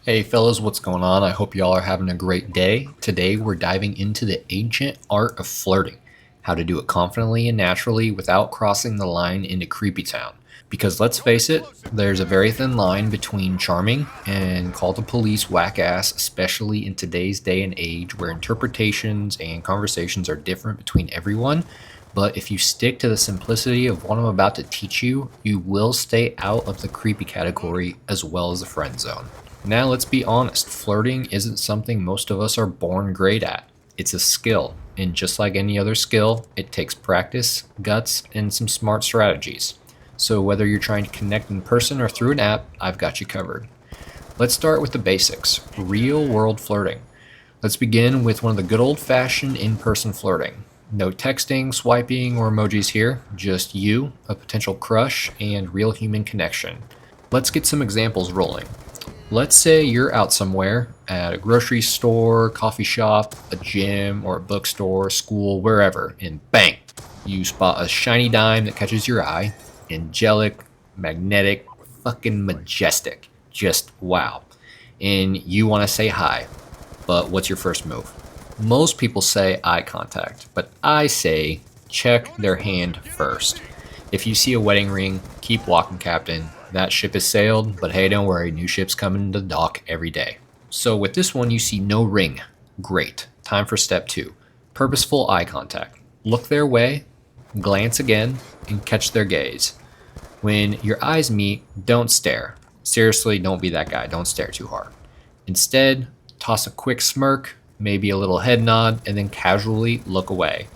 Hey fellas, what's going on? I hope y'all are having a great day. Today we're diving into the ancient art of flirting, how to do it confidently and naturally without crossing the line into creepy town. Because let's face it, there's a very thin line between charming and call the police whack ass, especially in today's day and age where interpretations and conversations are different between everyone. But if you stick to the simplicity of what I'm about to teach you, you will stay out of the creepy category as well as the friend zone. Now, let's be honest, flirting isn't something most of us are born great at. It's a skill, and just like any other skill, it takes practice, guts, and some smart strategies. So, whether you're trying to connect in person or through an app, I've got you covered. Let's start with the basics real world flirting. Let's begin with one of the good old fashioned in person flirting. No texting, swiping, or emojis here, just you, a potential crush, and real human connection. Let's get some examples rolling. Let's say you're out somewhere at a grocery store, coffee shop, a gym, or a bookstore, school, wherever, and bang, you spot a shiny dime that catches your eye. Angelic, magnetic, fucking majestic. Just wow. And you want to say hi, but what's your first move? Most people say eye contact, but I say check their hand first. If you see a wedding ring, keep walking, Captain. That ship has sailed, but hey, don't worry, new ships come into the dock every day. So with this one, you see no ring. Great. Time for step two purposeful eye contact. Look their way, glance again, and catch their gaze. When your eyes meet, don't stare. Seriously, don't be that guy. Don't stare too hard. Instead, toss a quick smirk, maybe a little head nod, and then casually look away.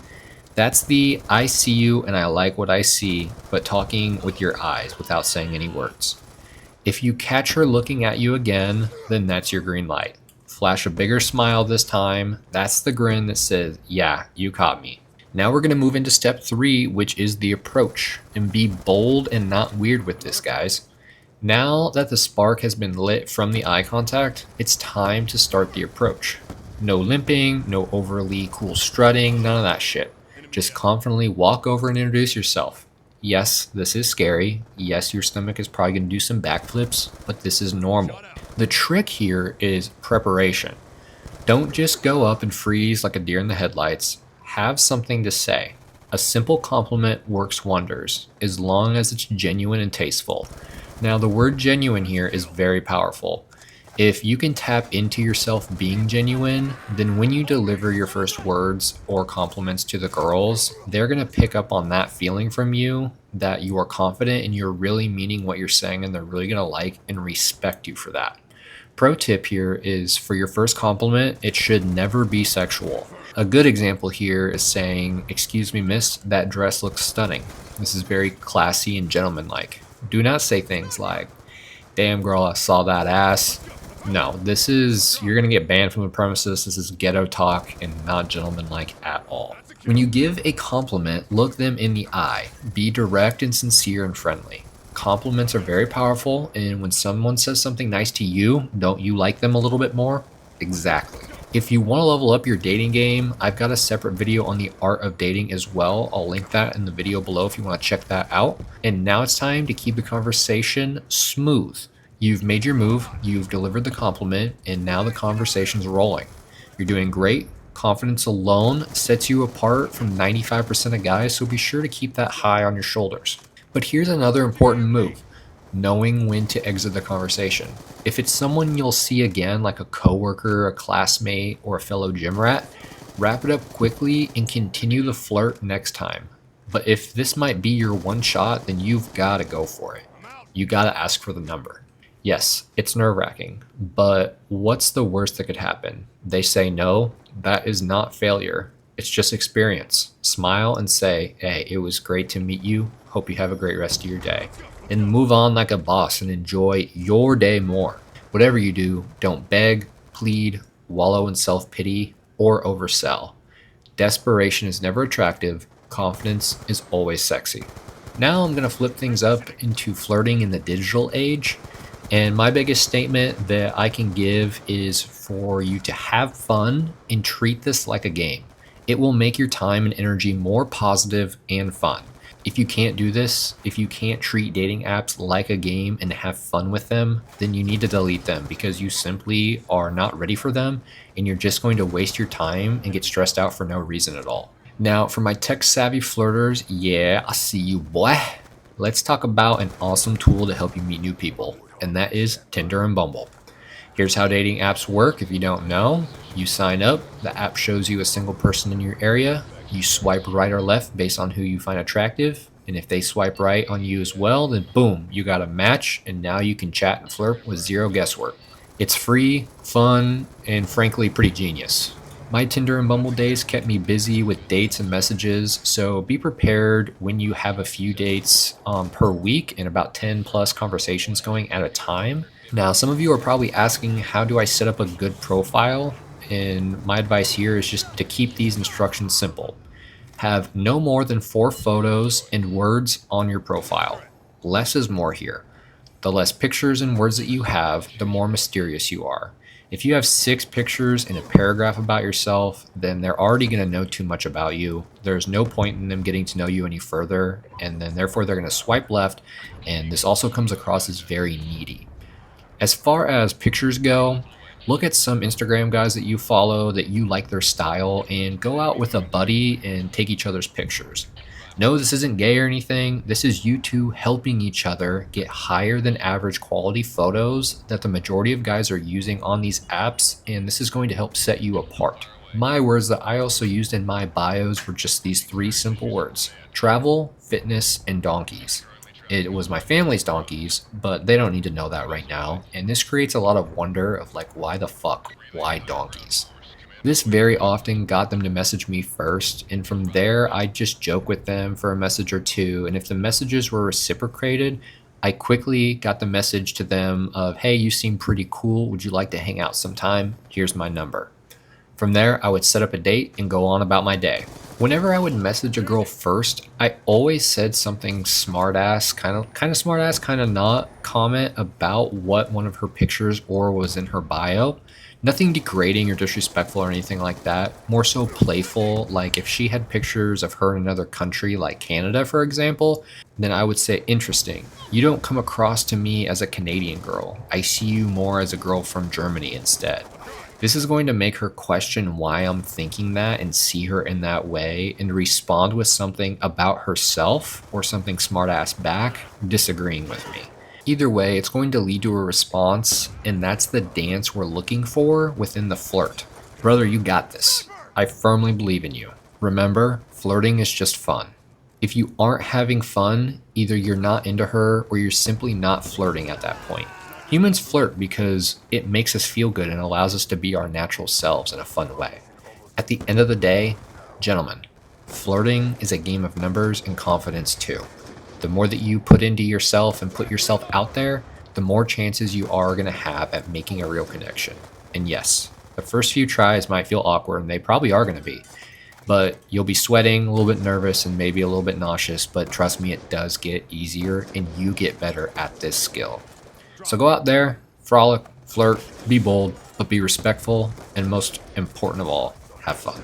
That's the I see you and I like what I see, but talking with your eyes without saying any words. If you catch her looking at you again, then that's your green light. Flash a bigger smile this time. That's the grin that says, yeah, you caught me. Now we're going to move into step three, which is the approach. And be bold and not weird with this, guys. Now that the spark has been lit from the eye contact, it's time to start the approach. No limping, no overly cool strutting, none of that shit. Just confidently walk over and introduce yourself. Yes, this is scary. Yes, your stomach is probably going to do some backflips, but this is normal. The trick here is preparation. Don't just go up and freeze like a deer in the headlights. Have something to say. A simple compliment works wonders, as long as it's genuine and tasteful. Now, the word genuine here is very powerful. If you can tap into yourself being genuine, then when you deliver your first words or compliments to the girls, they're going to pick up on that feeling from you that you are confident and you're really meaning what you're saying, and they're really going to like and respect you for that. Pro tip here is for your first compliment, it should never be sexual. A good example here is saying, "Excuse me, miss, that dress looks stunning." This is very classy and gentlemanlike. Do not say things like, "Damn girl, I saw that ass." No, you're going to get banned from the premises. This is ghetto talk and not gentlemanlike at all. When you give a compliment, look them in the eye. Be direct and sincere and friendly. Compliments are very powerful, and when someone says something nice to you, don't you like them a little bit more? Exactly. If you want to level up your dating game, I've got a separate video on the art of dating as well. I'll link that in the video below if you want to check that out. And now it's time to keep the conversation smooth. You've made your move, you've delivered the compliment, and now the conversation's rolling. You're doing great. Confidence alone sets you apart from 95% of guys, so be sure to keep that high on your shoulders. But here's another important move: knowing when to exit the conversation. If it's someone you'll see again, like a coworker, a classmate, or a fellow gym rat, wrap it up quickly and continue the flirt next time. But if this might be your one shot, then you've got to go for it. You got to ask for the number. Yes, it's nerve-wracking, but what's the worst that could happen? They say no. That is not failure. It's just experience. Smile and say, "Hey, it was great to meet you. Hope you have a great rest of your day." And move on like a boss and enjoy your day more. Whatever you do, don't beg, plead, wallow in self-pity, or oversell. Desperation is never attractive. Confidence is always sexy. Now I'm going to flip things up into flirting in the digital age. And my biggest statement that I can give is for you to have fun and treat this like a game. It will make your time and energy more positive and fun. If you can't do this, if you can't treat dating apps like a game and have fun with them, then you need to delete them because you simply are not ready for them and you're just going to waste your time and get stressed out for no reason at all. Now, for my tech savvy flirters, yeah, I see you, boy. Let's talk about an awesome tool to help you meet new people, and that is Tinder and Bumble. Here's how dating apps work if you don't know. You sign up, the app shows you a single person in your area. You swipe right or left based on who you find attractive. And if they swipe right on you as well, then boom, you got a match, and now you can chat and flirt with zero guesswork. It's free, fun, and frankly pretty genius. My Tinder and Bumble days kept me busy with dates and messages, so be prepared when you have a few dates per week and about 10 plus conversations going at a time. Now, some of you are probably asking, how do I set up a good profile? And my advice here is just to keep these instructions simple. Have no more than 4 photos and words on your profile. Less is more here. The less pictures and words that you have, the more mysterious you are. If you have 6 pictures and a paragraph about yourself, then they're already going to know too much about you. There's no point in them getting to know you any further, and then therefore they're going to swipe left, and this also comes across as very needy. As far as pictures go, look at some Instagram guys that you follow that you like their style and go out with a buddy and take each other's pictures. No, this isn't gay or anything. This is you two helping each other get higher than average quality photos that the majority of guys are using on these apps, and this is going to help set you apart. My words that I also used in my bios were just these 3 simple words: travel, fitness, and donkeys. It was my family's donkeys, but they don't need to know that right now, and this creates a lot of wonder of like, why the fuck? Why donkeys? This very often got them to message me first, and from there I just joke with them for a message or two, and if the messages were reciprocated, I quickly got the message to them of, hey, you seem pretty cool, would you like to hang out sometime? Here's my number. From there, I would set up a date and go on about my day. Whenever I would message a girl first, I always said something smartass, kind of smartass, kind of not comment about what one of her pictures or was in her bio. Nothing degrading or disrespectful or anything like that. More so playful, like if she had pictures of her in another country like Canada, for example, then I would say, interesting. You don't come across to me as a Canadian girl. I see you more as a girl from Germany instead. This is going to make her question why I'm thinking that and see her in that way and respond with something about herself or something smartass back disagreeing with me. Either way, it's going to lead to a response, and that's the dance we're looking for within the flirt. Brother, you got this. I firmly believe in you. Remember, flirting is just fun. If you aren't having fun, either you're not into her or you're simply not flirting at that point. Humans flirt because it makes us feel good and allows us to be our natural selves in a fun way. At the end of the day, gentlemen, flirting is a game of numbers and confidence too. The more that you put into yourself and put yourself out there, the more chances you are going to have at making a real connection. And yes, the first few tries might feel awkward, and they probably are going to be. But you'll be sweating, a little bit nervous, and maybe a little bit nauseous, but trust me, it does get easier, and you get better at this skill. So go out there, frolic, flirt, be bold, but be respectful, and most important of all, have fun.